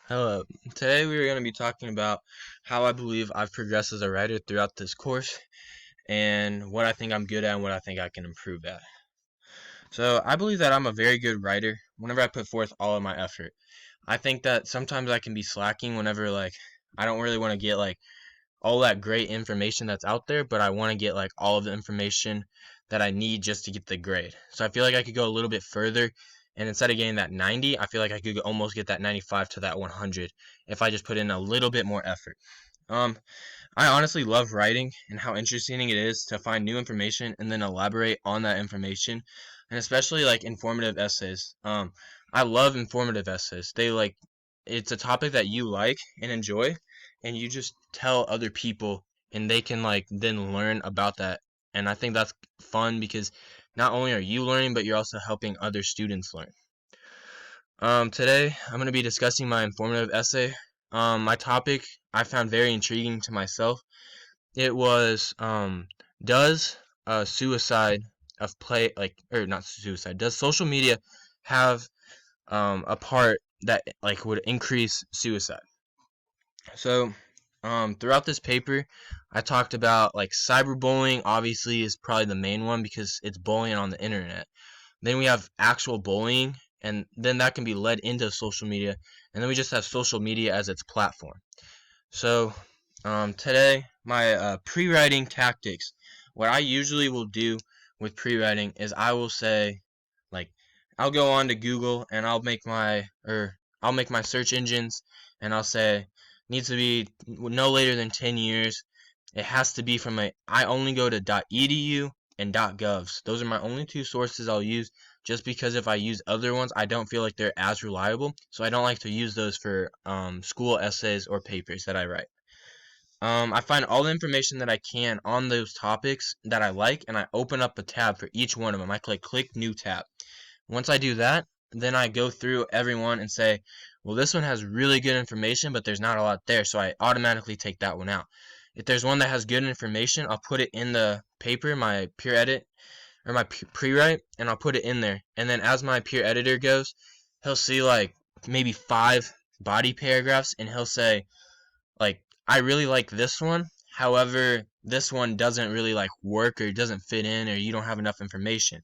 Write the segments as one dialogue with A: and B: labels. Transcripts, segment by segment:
A: Hello. Today we are going to be talking about how I believe I've progressed as a writer throughout this course and what I think I'm good at and what I think I can improve at. So, I believe that I'm a very good writer whenever I put forth all of my effort. I think that sometimes I can be slacking whenever I don't really want to get all that great information that's out there, but I want to get all of the information that I need just to get the grade. So I feel like I could go a little bit further, and instead of getting that 90, I feel like I could almost get that 95 to that 100 if I just put in a little bit more effort. Um, I honestly love writing and how interesting it is to find new information and then elaborate on that information, and especially informative essays. I love informative essays. It's a topic that you like and enjoy, and you just tell other people, and they can then learn about that. And I think that's fun because not only are you learning, but you're also helping other students learn. Today I'm going to be discussing my informative essay. My topic I found very intriguing to myself. It was does suicide of play or not suicide? Does social media have a part that would increase suicide? So throughout this paper, I talked about cyberbullying. Obviously, is probably the main one because it's bullying on the internet. Then we have actual bullying, and then that can be led into social media, and then we just have social media as its platform. So, today, my pre-writing tactics. What I usually will do with pre-writing is I will say, like, I'll go on to Google and I'll make my search engines, and I'll say needs to be no later than 10 years. It has to be from I only go to .edu and .govs. Those are my only two sources I'll use, just because if I use other ones, I don't feel like they're as reliable. So I don't like to use those for school essays or papers that I write. I find all the information that I can on those topics that I like, and I open up a tab for each one of them. I click new tab. Once I do that, then I go through everyone and say, well, this one has really good information, but there's not a lot there, so I automatically take that one out. If there's one that has good information, I'll put it in the paper, my peer edit, or my pre-write, and I'll put it in there. And then as my peer editor goes, he'll see maybe 5 body paragraphs, and he'll say, I really like this one. However, this one doesn't really work, or doesn't fit in, or you don't have enough information.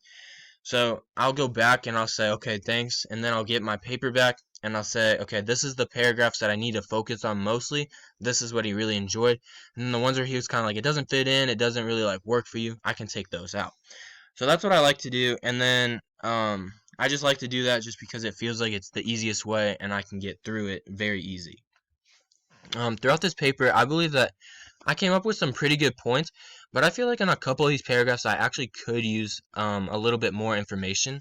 A: So I'll go back and I'll say, okay, thanks. And then I'll get my paper back and I'll say, okay, this is the paragraphs that I need to focus on mostly. This is what he really enjoyed. And then the ones where he was kind of it doesn't fit in, it doesn't really work for you, I can take those out. So that's what I like to do. And then I just like to do that just because it feels like it's the easiest way and I can get through it very easy. Throughout this paper, I believe that I came up with some pretty good points, but I feel like in a couple of these paragraphs, I actually could use a little bit more information.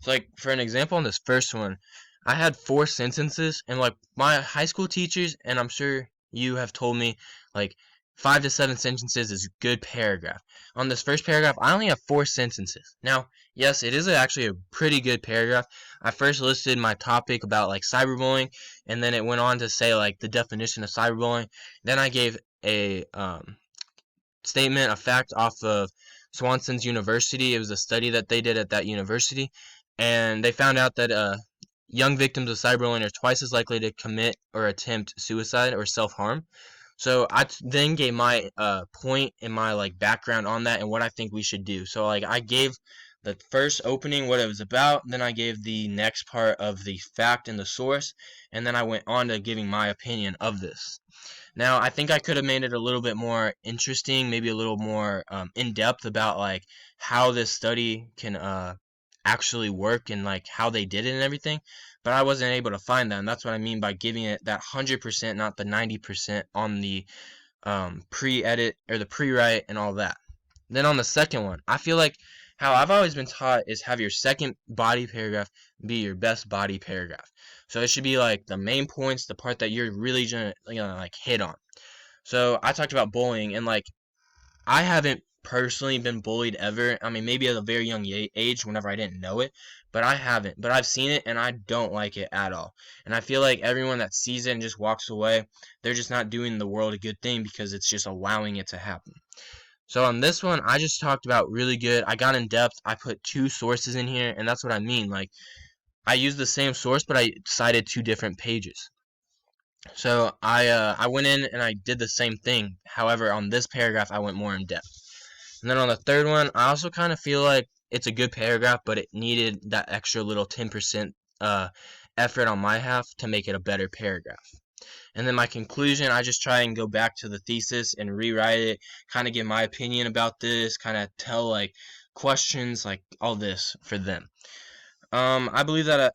A: So, for an example, on this first one, I had 4 sentences, and my high school teachers, and I'm sure you have told me, like 5 to 7 sentences is a good paragraph. On this first paragraph, I only have 4 sentences. Now, yes, it is actually a pretty good paragraph. I first listed my topic about cyberbullying, and then it went on to say the definition of cyberbullying. Then I gave a statement, a fact off of Swanson's University. It was a study that they did at that university, and they found out that young victims of cyberbullying are twice as likely to commit or attempt suicide or self-harm. So I then gave my point and my background on that and what I think we should do. So I gave the first opening what it was about, then I gave the next part of the fact and the source, and then I went on to giving my opinion of this. Now, I think I could have made it a little bit more interesting, maybe a little more in depth about how this study can actually work and how they did it and everything, but I wasn't able to find that, and that's what I mean by giving it that 100%, not the 90% on the pre-edit or the pre-write and all that. Then on the second one, I feel like how I've always been taught is have your second body paragraph be your best body paragraph. So it should be the main points, the part that you're really gonna hit on. So I talked about bullying, and I haven't personally been bullied ever. I mean, maybe at a very young age whenever I didn't know it, but I haven't. But I've seen it and I don't like it at all. And I feel like everyone that sees it and just walks away, they're just not doing the world a good thing because it's just allowing it to happen. So on this one, I just talked about really good. I got in depth. I put 2 sources in here, and that's what I mean. I used the same source, but I cited 2 different pages. So I went in and I did the same thing. However, on this paragraph, I went more in depth. And then on the third one, I also kind of feel like it's a good paragraph, but it needed that extra little 10% effort on my half to make it a better paragraph. And then my conclusion, I just try and go back to the thesis and rewrite it, kind of give my opinion about this, kind of tell like questions, like all this for them. I believe that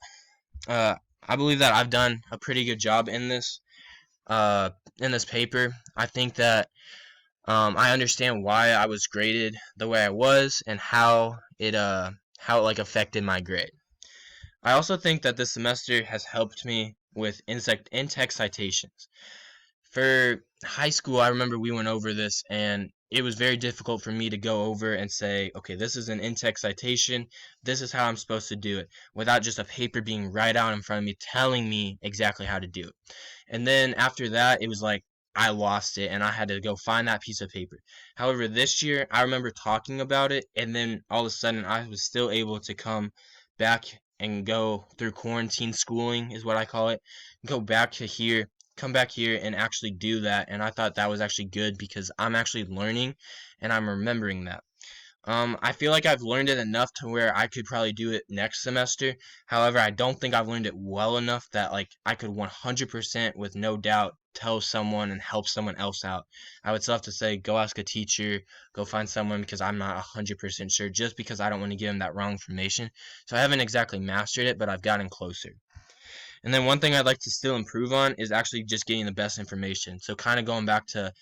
A: I believe that I've done a pretty good job uh, in this paper. I think that I understand why I was graded the way I was and how it like affected my grade. I also think that this semester has helped me with in-text citations. For high school, I remember we went over this, and it was very difficult for me to go over and say, okay, this is an in-text citation, this is how I'm supposed to do it, without just a paper being right out in front of me telling me exactly how to do it. And then after that, it was like I lost it and I had to go find that piece of paper. However, this year, I remember talking about it, and then all of a sudden, I was still able to come back and go through quarantine schooling, is what I call it, go back to here, come back here and actually do that. And I thought that was actually good because I'm actually learning and I'm remembering that. I feel like I've learned it enough to where I could probably do it next semester. However, I don't think I've learned it well enough that like I could 100% with no doubt tell someone and help someone else out. I would still have to say go ask a teacher, go find someone because I'm not 100% sure just because I don't want to give them that wrong information. So I haven't exactly mastered it, but I've gotten closer. And then one thing I'd like to still improve on is actually just getting the best information. So kind of going back to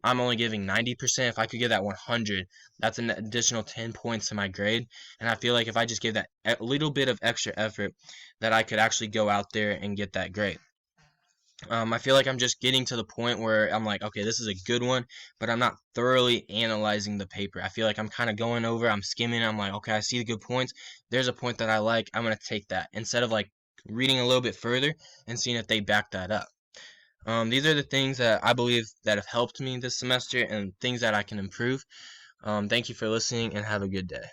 A: I'm only giving 90%. If I could give that 100, that's an additional 10 points to my grade. And I feel like if I just give that a little bit of extra effort, that I could actually go out there and get that grade. I feel like I'm just getting to the point where I'm like, okay, this is a good one, but I'm not thoroughly analyzing the paper. I feel like I'm kind of going over, I'm skimming, I'm like, okay, I see the good points. There's a point that I like, I'm going to take that instead of like reading a little bit further and seeing if they back that up. These are the things that I believe that have helped me this semester and things that I can improve. Thank you for listening and have a good day.